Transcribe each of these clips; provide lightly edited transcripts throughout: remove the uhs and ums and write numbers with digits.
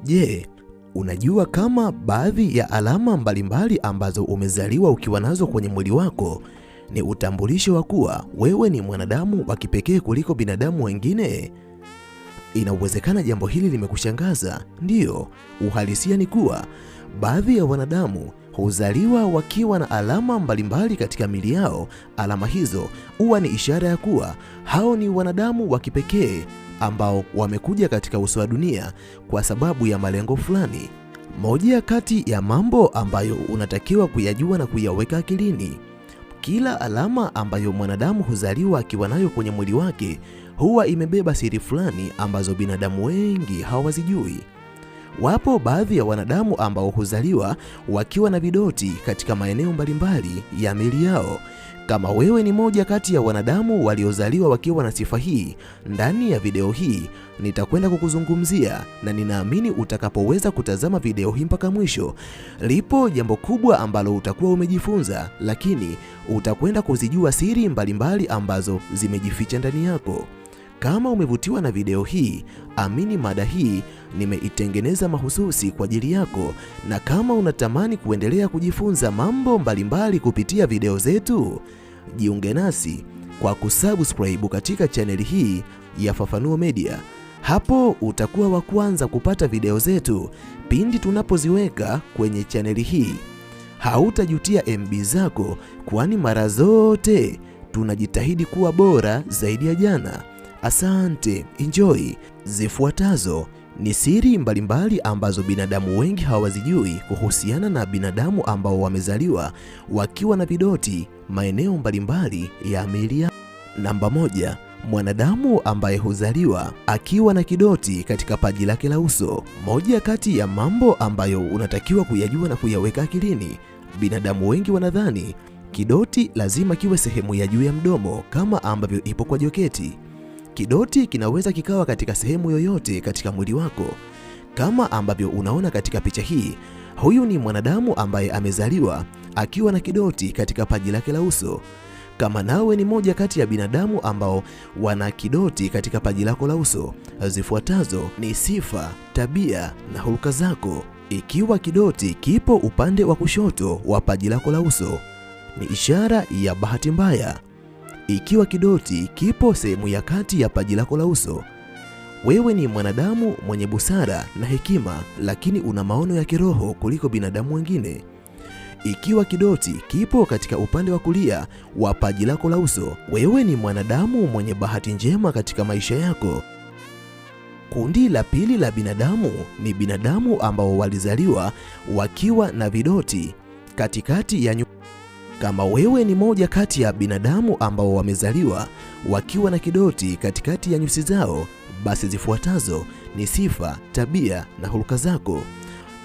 Je, unajua kama baadhi ya alama mbalimbali ambazo umezaliwa ukiwa nazo kwenye mwili wako ni utambulisho wa kuwa wewe ni mwanadamu wa kipekee kuliko binadamu wengine? Inawezekana jambo hili limekushangaza. Ndiyo, uhalisia ni kuwa baadhi ya wanadamu huzaliwa wakiwa na alama mbalimbali katika miili yao. Alama hizo huwa ni ishara ya kuwa hao ni wanadamu wa kipekee ambao wamekuja katika uso wa dunia kwa sababu ya malengo fulani. Moja kati ya mambo ambayo unatakiwa kuyajua na kuyaweka akilini, kila alama ambayo mwanadamu huzaliwa akiwa nayo kwenye mwili wake huwa imebeba siri fulani ambazo binadamu wengi hawazijui. Wapo baadhi ya wanadamu ambao huzaliwa wakiwa na vidoti katika maeneo mbalimbali ya miili yao. Kama wewe ni moja kati ya wanadamu waliozaliwa wakiwa na sifa hii, ndani ya video hii nitakwenda kukuzungumzia, na ninaamini utakapoweza kutazama video hii mpaka mwisho, lipo jambo kubwa ambalo utakuwa umejifunza, lakini utakwenda kuzijua siri mbalimbali ambazo zimejificha ndani yako. Kama umevutiwa na video hii, amini mada hii nimeitengeneza mahususi kwa ajili yako, na kama unatamani kuendelea kujifunza mambo mbalimbali kupitia video zetu, jiunge nasi kwa kusubscribe katika chaneli hii ya Fafanuo Media. Hapo utakuwa wa kwanza kupata video zetu pindi tunapoziweka kwenye chaneli hii. Hautajutia MB zako, kwani mara zote tunajitahidi kuwa bora zaidi ya jana. Asante, enjoy. Zifuatazo ni siri mbalimbali ambazo binadamu wengi hawazijui kuhusiana na binadamu ambao wamezaliwa wakiwa na vidoti maeneo mbalimbali ya miili yao. Namba 1, mwanadamu ambaye huzaliwa akiwa na kidoti katika paji lake la uso. Moja kati ya mambo ambayo unatakiwa kuyajua na kuyaweka akilini, binadamu wengi wanadhani kidoti lazima kiwe sehemu ya juu ya mdomo kama ambavyo ipo kwa joketi. Kidoti kinaweza kikawa katika sehemu yoyote katika mwili wako. Kama ambavyo unaona katika picha hii, huyu ni mwanadamu ambaye amezaliwa akiwa na kidoti katika paji lake la uso. Kama nawe ni moja kati ya binadamu ambao wana kidoti katika paji lako la uso, zifuatazo ni sifa, tabia na hulka zako. Ikiwa kidoti kipo upande wa kushoto wa paji lako la uso, ni ishara ya bahati mbaya. Ikiwa kidoti kipo sehemu ya kati ya paji lako la uso, wewe ni mwanadamu mwenye busara na hekima, lakini una maono ya kiroho kuliko binadamu wengine. Ikiwa kidoti kipo katika upande wa kulia wa paji lako la uso, wewe ni mwanadamu mwenye bahati njema katika maisha yako. Kundi la pili la binadamu ni binadamu ambao walizaliwa wakiwa na vidoti katikati ya Kama wewe ni moja kati ya binadamu ambao wamezaliwa wakiwa na kidoti katikati ya nyusi zao, basi zifuatazo ni sifa, tabia na hulka zako.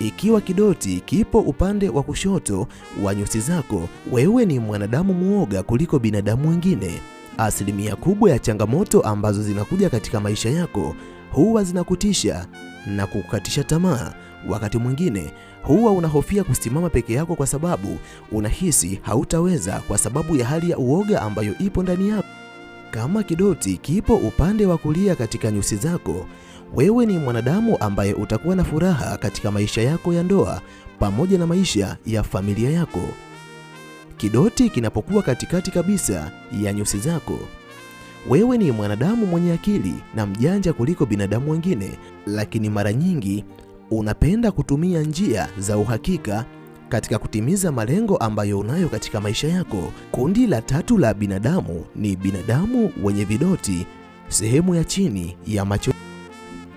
Ikiwa kidoti kipo upande wa kushoto wa nyusi zako, wewe ni mwanadamu muoga kuliko binadamu wengine. Asilimia kubwa ya changamoto ambazo zinakuja katika maisha yako huwa zinakutisha na kukukatisha tamaa. Wakati mwingine huwa unahofia kusimama peke yako kwa sababu unahisi hautaweza kwa sababu ya hali ya uoga ambayo ipo ndani yako. Kama kidoti kipo upande wa kulia katika nyusi zako, wewe ni mwanadamu ambaye utakuwa na furaha katika maisha yako ya ndoa pamoja na maisha ya familia yako. Kidoti kinapokuwa katikati kabisa ya nyusi zako, wewe ni mwanadamu mwenye akili na mjanja kuliko binadamu wengine, lakini mara nyingi unapenda kutumia njia za uhakika katika kutimiza malengo ambayo unayo katika maisha yako. Kundi la tatu la binadamu ni binadamu wenye vidoti sehemu ya chini ya macho.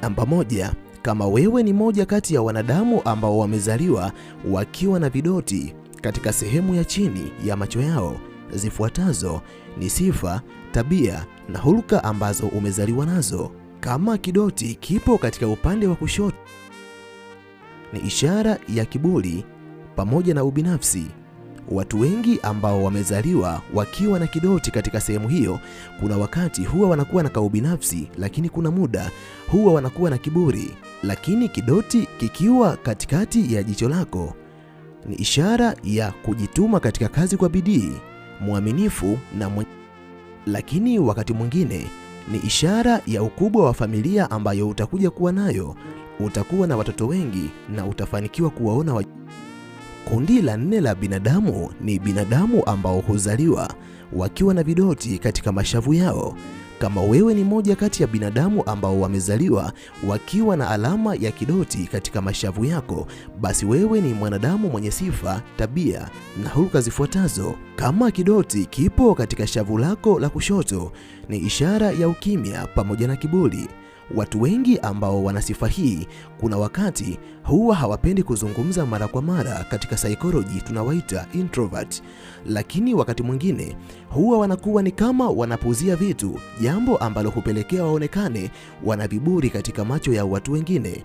Namba 1, kama wewe ni moja kati ya wanadamu ambao wamezaliwa wakiwa na vidoti katika sehemu ya chini ya macho yao, zifuatazo ni sifa, tabia na hulka ambazo umezaliwa nazo. Kama kidoti kipo katika upande wa kushoto, ni ishara ya kiburi pamoja na ubinafsi. Watu wengi ambao wamezaliwa wakiwa na kidoti katika sehemu hiyo, kuna wakati huwa wanakuwa na kaubinafsi, lakini kuna muda huwa wanakuwa na kiburi. Lakini kidoti kikiwa katikati ya jicho lako, ni ishara ya kujituma katika kazi kwa bidii, mwaminifu lakini wakati mwingine ni ishara ya ukubwa wa familia ambayo utakuja kuwa nayo. utakuwa na watoto wengi na utafanikiwa kuwaona. Kundi la 4 la binadamu ni binadamu ambao huzaliwa wakiwa na vidoti katika mashavu yao. Kama wewe ni moja kati ya binadamu ambao wamezaliwa wakiwa na alama ya kidoti katika mashavu yako, basi wewe ni mwanadamu mwenye sifa, tabia na hulka zifuatazo. Kama kidoti kipo katika shavu lako la kushoto, ni ishara ya ukimya pamoja na kiburi. Watu wengi ambao wana sifa hii kuna wakati huwa hawapendi kuzungumza mara kwa mara, katika psychology tunawaita introvert, lakini wakati mwingine huwa wanakuwa ni kama wanapuuzia vitu, jambo ambalo hupelekea waonekane wana viburi katika macho ya watu wengine.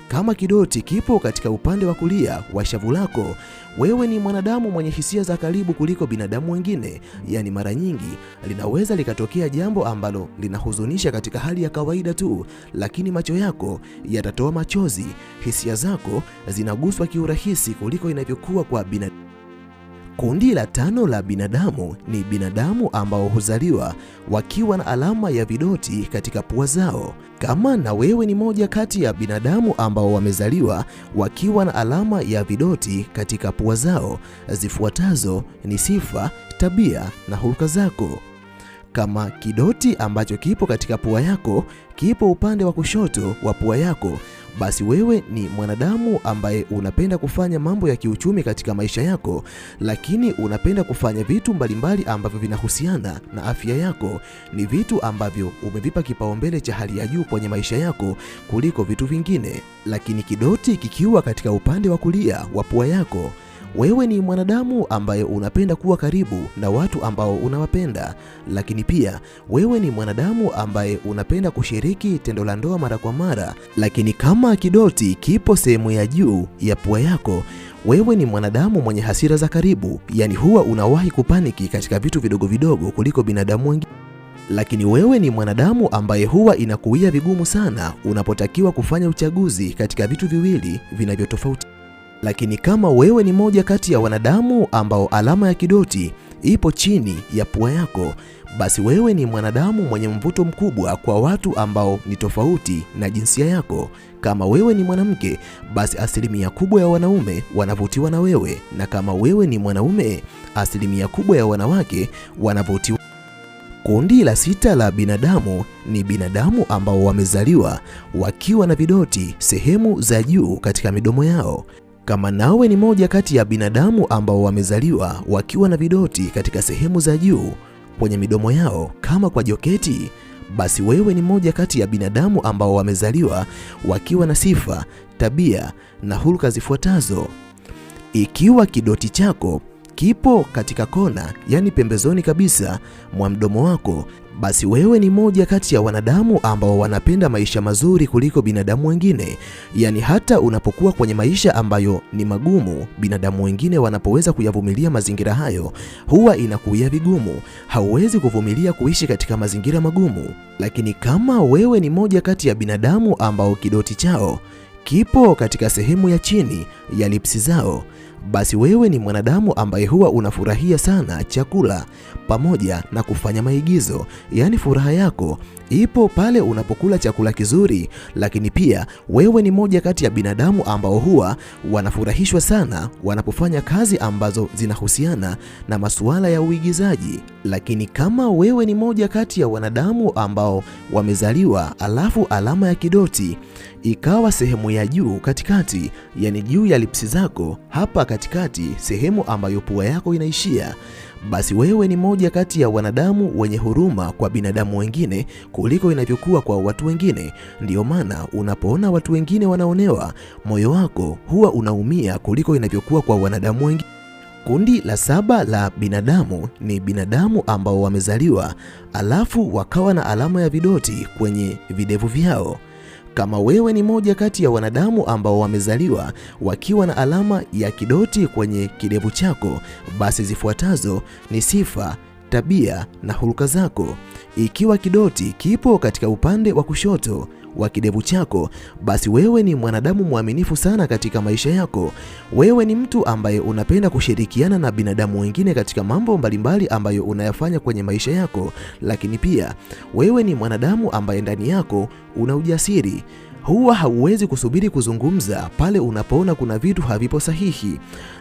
Kama kidoti kipo katika upande wa kulia wa shavu lako, wewe ni mwanadamu mwenye hisia za karibu kuliko binadamu wengine. Yaani mara nyingi linaweza likatokea jambo ambalo linahuzunisha katika hali ya kawaida tu, lakini macho yako yatatoa machozi, hisia zako zinaguswa kiurahisi kuliko inavyokuwa kwa binadamu. Kundi la 5 la binadamu ni binadamu ambao huzaliwa wakiwa na alama ya vidoti katika pua zao. Kama na wewe ni moja kati ya binadamu ambao wamezaliwa wakiwa na alama ya vidoti katika pua zao, zifuatazo ni sifa, tabia na hulka zako. Kama kidoti ambacho kipo katika pua yako kipo upande wa kushoto wa pua yako, basi wewe ni mwanadamu ambaye unapenda kufanya mambo ya kiuchumi katika maisha yako, lakini unapenda kufanya vitu mbalimbali ambavyo vinahusiana na afya yako. Ni vitu ambavyo umevipa kipaumbele cha hali ya juu kwenye maisha yako kuliko vitu vingine. Lakini kidoti kikiwa katika upande wa kulia wa pua yako, wewe ni mwanadamu ambaye unapenda kuwa karibu na watu ambao unawapenda, lakini pia wewe ni mwanadamu ambaye unapenda kushiriki tendo la ndoa mara kwa mara. Lakini kama kidoti kipo sehemu ya juu ya pua yako, wewe ni mwanadamu mwenye hasira za karibu, yani huwa unawahi kupaniki katika vitu vidogo vidogo kuliko binadamu wengine. Lakini wewe ni mwanadamu ambaye huwa inakuia vigumu sana unapotakiwa kufanya uchaguzi katika vitu viwili vinavyotofauti. Lakini kama wewe ni moja kati ya wanadamu ambao alama ya kidoti ipo chini ya pua yako, basi wewe ni mwanadamu mwenye mvuto mkubwa kwa watu ambao ni tofauti na jinsia yako. Kama wewe ni mwanamke, basi asilimia kubwa ya wanaume wanavutiwa na wewe, na kama wewe ni mwanaume, asilimia kubwa ya wanawake wanavutiwa. Kundi la 6 la binadamu ni binadamu ambao wamezaliwa wakiwa na vidoti sehemu za juu katika midomo yao. Kama nawe ni moja kati ya binadamu ambao wamezaliwa wakiwa na vidoti katika sehemu za juu kwenye midomo yao kama kwa joketi, basi wewe ni moja kati ya binadamu ambao wamezaliwa wakiwa na sifa, tabia na hulka zifuatazo. Ikiwa kidoti chako kipo katika kona, yani pembezoni kabisa mwa mdomo wako, basi wewe ni moja kati ya wanadamu ambao wanapenda maisha mazuri kuliko binadamu wengine. Yani hata unapokuwa kwenye maisha ambayo ni magumu, binadamu wengine wanapoweza kuyavumilia mazingira hayo, huwa inakuia vigumu. Hauwezi kuvumilia kuishi katika mazingira magumu. Lakini kama wewe ni moja kati ya binadamu ambao kidoti chao kipo katika sehemu ya chini ya lipsi zao, basi wewe ni mwanadamu ambaye huwa unafurahia sana chakula pamoja na kufanya maigizo. Yaani furaha yako ipo pale unapokula chakula kizuri, lakini pia wewe ni moja kati ya binadamu ambao huwa wanafurahishwa sana wanapofanya kazi ambazo zinahusiana na masuala ya uigizaji. Lakini kama wewe ni moja kati ya wanadamu ambao wamezaliwa alafu alama ya kidoti ikawa sehemu ya juu katikati, yani juu ya lipsi zako hapa katikati, sehemu ambayo pua yako inaishia, basi wewe ni moja kati ya wanadamu wenye huruma kwa binadamu wengine kuliko inavyokuwa kwa watu wengine. Ndiyo maana unapoona watu wengine wanaonewa, moyo wako huwa unaumia kuliko inavyokuwa kwa wanadamu wengine. Kundi la 7 la binadamu ni binadamu ambao wamezaliwa alafu wakawa na alama ya vidoti kwenye videvu vyao. Kama wewe ni moja kati ya wanadamu ambao wamezaliwa wakiwa na alama ya kidoti kwenye kidevu chako, basi zifuatazo ni sifa, tabia na hulka zako. Ikiwa kidoti kipo katika upande wa kushoto wa kidevu chako, basi wewe ni mwanadamu mwaminifu sana katika maisha yako. Wewe ni mtu ambaye unapenda kushirikiana na binadamu wengine katika mambo mbalimbali ambayo unayafanya kwenye maisha yako, lakini pia wewe ni mwanadamu ambaye ndani yako una ujasiri. Huwa hauwezi kusubiri kuzungumza pale unapoona kuna vitu havipo sahihi,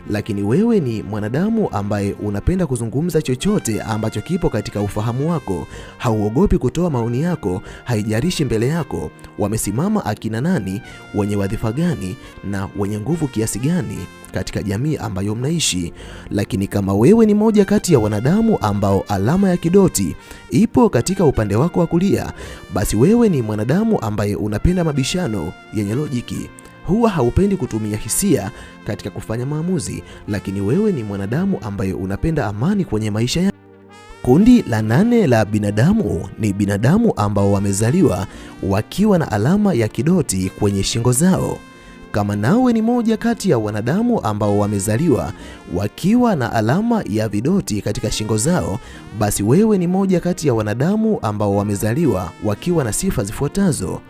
lakini wewe ni mwanadamu ambaye unapenda kuzungumza chochote ambacho kipo katika ufahamu wako. Hauogopi kutoa maoni yako, haijalishi mbele yako wamesimama akina nani, wenye wadhifa gani na wenye nguvu kiasi gani katika jamii ambayo mnaishi. Lakini kama wewe ni moja kati ya wanadamu ambao alama ya kidoti ipo katika upande wako wa kulia, basi wewe ni mwanadamu ambaye unapenda mabishano yenye lojiki. Huwa haupendi kutumia hisia katika kufanya maamuzi, lakini wewe ni mwanadamu ambaye unapenda amani kwenye maisha yako. Kundi la 8 la binadamu ni binadamu ambao wamezaliwa wakiwa na alama ya kidoti kwenye shingo zao. Kama nawe ni moja kati ya wanadamu ambao wamezaliwa wakiwa na alama ya vidoti katika shingo zao, basi wewe ni moja kati ya wanadamu ambao wamezaliwa wakiwa na sifa zifuatazo.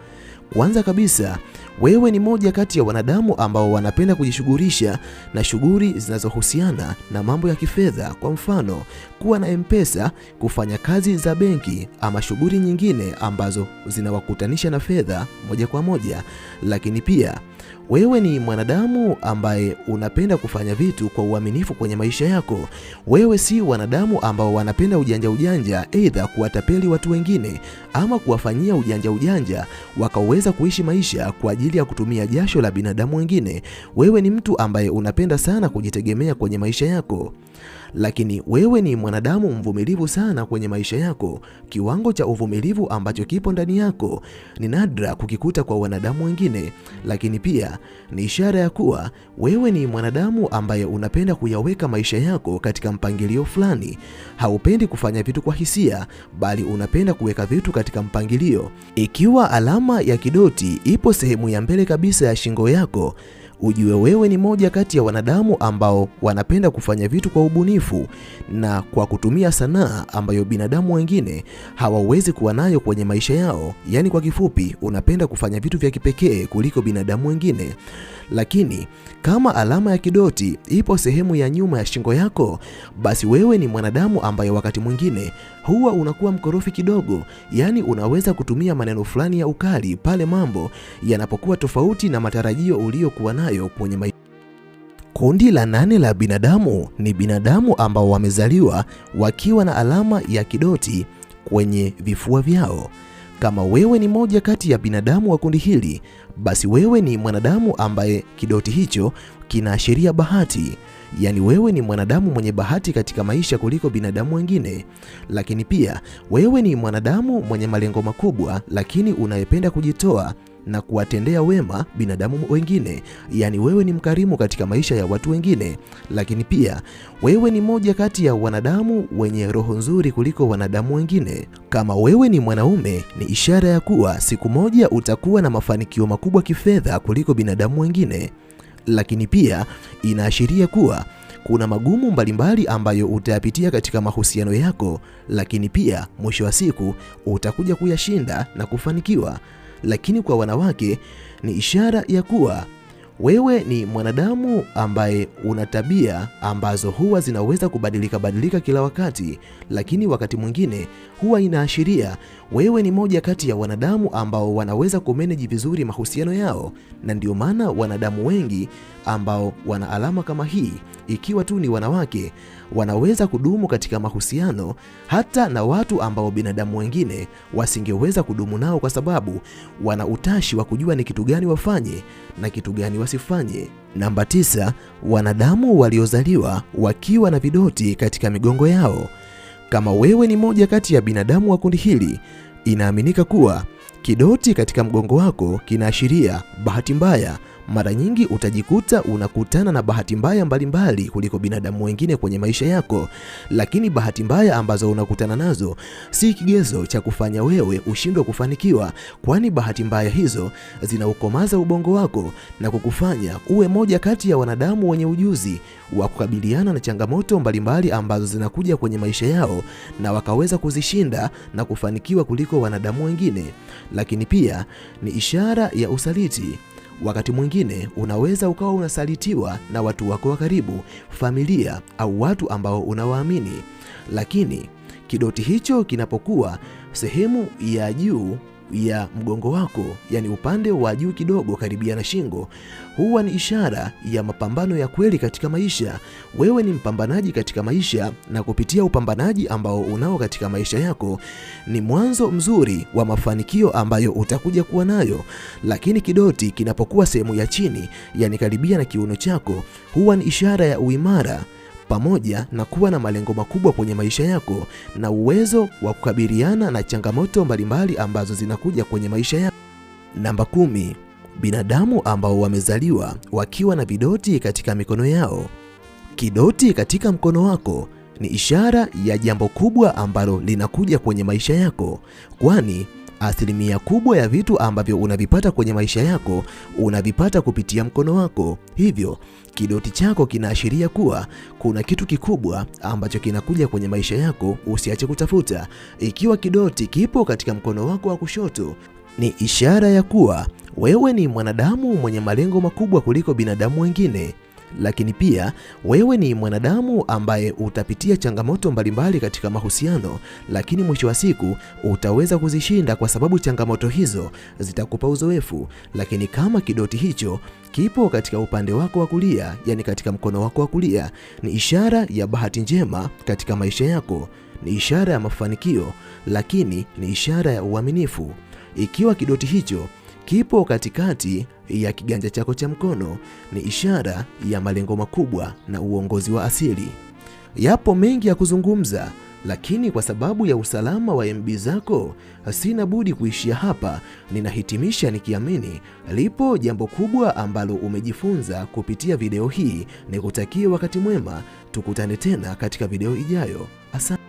Kwanza kabisa, wewe ni moja kati ya wanadamu ambao wanapenda kujishughulisha na shughuli zinazohusiana na mambo ya kifedha. Kwa mfano, kuwa na M-Pesa, kufanya kazi za benki ama shughuli nyingine ambazo zinawakutanisha na fedha moja kwa moja. Lakini pia wewe ni mwanadamu ambaye unapenda kufanya vitu kwa uaminifu kwenye maisha yako. Wewe si wanadamu ambao wanapenda ujanja, aidha kuwatapeli watu wengine ama kuwafanyia ujanja wakaweza kuishi maisha kwa ajili ya kutumia jasho la binadamu wengine. Wewe ni mtu ambaye unapenda sana kujitegemea kwenye maisha yako. Lakini wewe ni mwanadamu mvumilivu sana kwenye maisha yako. Kiwango cha uvumilivu ambacho kipo ndani yako ni nadra kukikuta kwa wanadamu wengine. Lakini pia ni ishara ya kuwa wewe ni mwanadamu ambaye unapenda kuyaweka maisha yako katika mpangilio fulani. Haupendi kufanya vitu kwa hisia, bali unapenda kuweka vitu katika mpangilio. Ikiwa alama ya kidoti ipo sehemu ya mbele kabisa ya shingo yako, ujue wewe ni moja kati ya wanadamu ambao wanapenda kufanya vitu kwa ubunifu na kwa kutumia sanaa ambayo binadamu wengine hawawezi kuwa nayo kwenye maisha yao. Yaani kwa kifupi, unapenda kufanya vitu vya kipekee kuliko binadamu wengine. Lakini kama alama ya kidoti ipo sehemu ya nyuma ya shingo yako, basi wewe ni mwanadamu ambaye wakati mwingine huwa unakuwa mkorofi kidogo. Yaani unaweza kutumia maneno fulani ya ukali pale mambo yanapokuwa tofauti na matarajio uliyokuwa nayo kwenye maisha. Kundi la 8 la binadamu ni binadamu ambao wamezaliwa wakiwa na alama ya kidoti kwenye vifua vyao. Kama wewe ni moja kati ya binadamu wa kundi hili, basi wewe ni mwanadamu ambaye kidoti hicho kinaashiria bahati. Yaani wewe ni mwanadamu mwenye bahati katika maisha kuliko binadamu wengine. Lakini pia wewe ni mwanadamu mwenye malengo makubwa, lakini unayependa kujitoa na kuwatendea wema binadamu wengine. Yaani wewe ni mkarimu katika maisha ya watu wengine. Lakini pia wewe ni moja kati ya wanadamu wenye roho nzuri kuliko wanadamu wengine. Kama wewe ni mwanaume, ni ishara ya kuwa siku moja utakuwa na mafanikio makubwa kifedha kuliko binadamu wengine. Lakini pia inaashiria kuwa kuna magumu mbalimbali ambayo utayapitia katika mahusiano yako, lakini pia mwisho wa siku utakuja kuyashinda na kufanikiwa. Lakini kwa wanawake ni ishara ya kuwa wewe ni mwanadamu ambaye una tabia ambazo huwa zinaweza kubadilika kila wakati, lakini wakati mwingine huwa inaashiria wewe ni moja kati ya wanadamu ambao wanaweza kumanage vizuri mahusiano yao. Na ndio maana wanadamu wengi ambao wana alama kama hii, ikiwa tu ni wanawake, wanaweza kudumu katika mahusiano hata na watu ambao binadamu wengine wasingeweza kudumu nao, kwa sababu wana utashi wa kujua ni kitu gani wafanye na kitu gani wasifanye. Namba 9, wanadamu waliozaliwa wakiwa na vidoti katika migongo yao. Kama wewe ni moja kati ya binadamu wa kundi hili, inaaminika kuwa kidoti katika mgongo wako kinaashiria bahati mbaya. Mara nyingi utajikuta unakutana na bahati mbaya mbalimbali kuliko binadamu wengine kwenye maisha yako. Lakini bahati mbaya ambazo unakutana nazo si kigezo cha kufanya wewe ushindwe kufanikiwa, kwani bahati mbaya hizo zinaukomaza ubongo wako na kukufanya uwe moja kati ya wanadamu wenye ujuzi wa kukabiliana na changamoto mbalimbali ambazo zinakuja kwenye maisha yao, na wakaweza kuzishinda na kufanikiwa kuliko wanadamu wengine. Lakini pia ni ishara ya usaliti. Wakati mwingine unaweza ukawa unasalitiwa na watu wako wa karibu, familia au watu ambao unawaamini. Lakini kidoti hicho kinapokuwa sehemu ya juu ya mgongo wako, yani upande wa juu kidogo karibia na shingo, huwa ni ishara ya mapambano ya kweli katika maisha. Wewe ni mpambanaji katika maisha, na kupitia upambanaji ambao unao katika maisha yako ni mwanzo mzuri wa mafanikio ambayo utakuja kuwa nayo. Lakini kidoti kinapokuwa sehemu ya chini, yani karibia na kiuno chako, huwa ni ishara ya uimara pamoja na kuwa na malengo makubwa kwenye maisha yako na uwezo wa kukabiliana na changamoto mbalimbali ambazo zinakuja kwenye maisha yako. Namba 10. Binadamu ambao wamezaliwa wakiwa na vidoti katika mikono yao. Kidoti katika mkono wako ni ishara ya jambo kubwa ambalo linakuja kwenye maisha yako, kwani asilimia kubwa ya vitu ambavyo unavipata kwenye maisha yako unavipata kupitia mkono wako. Hivyo kidoti chako kinaashiria kuwa kuna kitu kikubwa ambacho kinakuja kwenye maisha yako, usiache kutafuta. Ikiwa kidoti kipo katika mkono wako wa kushoto, ni ishara ya kuwa wewe ni mwanadamu mwenye malengo makubwa kuliko binadamu wengine. Lakini pia wewe ni mwanadamu ambaye utapitia changamoto mbalimbali katika mahusiano, lakini mwisho wa siku utaweza kuzishinda kwa sababu changamoto hizo zitakupa uzoefu. Lakini kama kidoti hicho kipo katika upande wako wa kulia, yani katika mkono wako wa kulia, ni ishara ya bahati njema katika maisha yako, ni ishara ya mafanikio, lakini ni ishara ya uaminifu. Ikiwa kidoti hicho kipo katikati ya kiganja chako cha mkono, ni ishara ya malengo makubwa na uongozi wa asili. Yapo mengi ya kuzungumza, lakini kwa sababu ya usalama wa MB zako sina budi kuishia hapa. Ninahitimisha nikiamini lipo jambo kubwa ambalo umejifunza kupitia video hii. Nikutakie wakati mwema, tukutane tena katika video ijayo. Asante.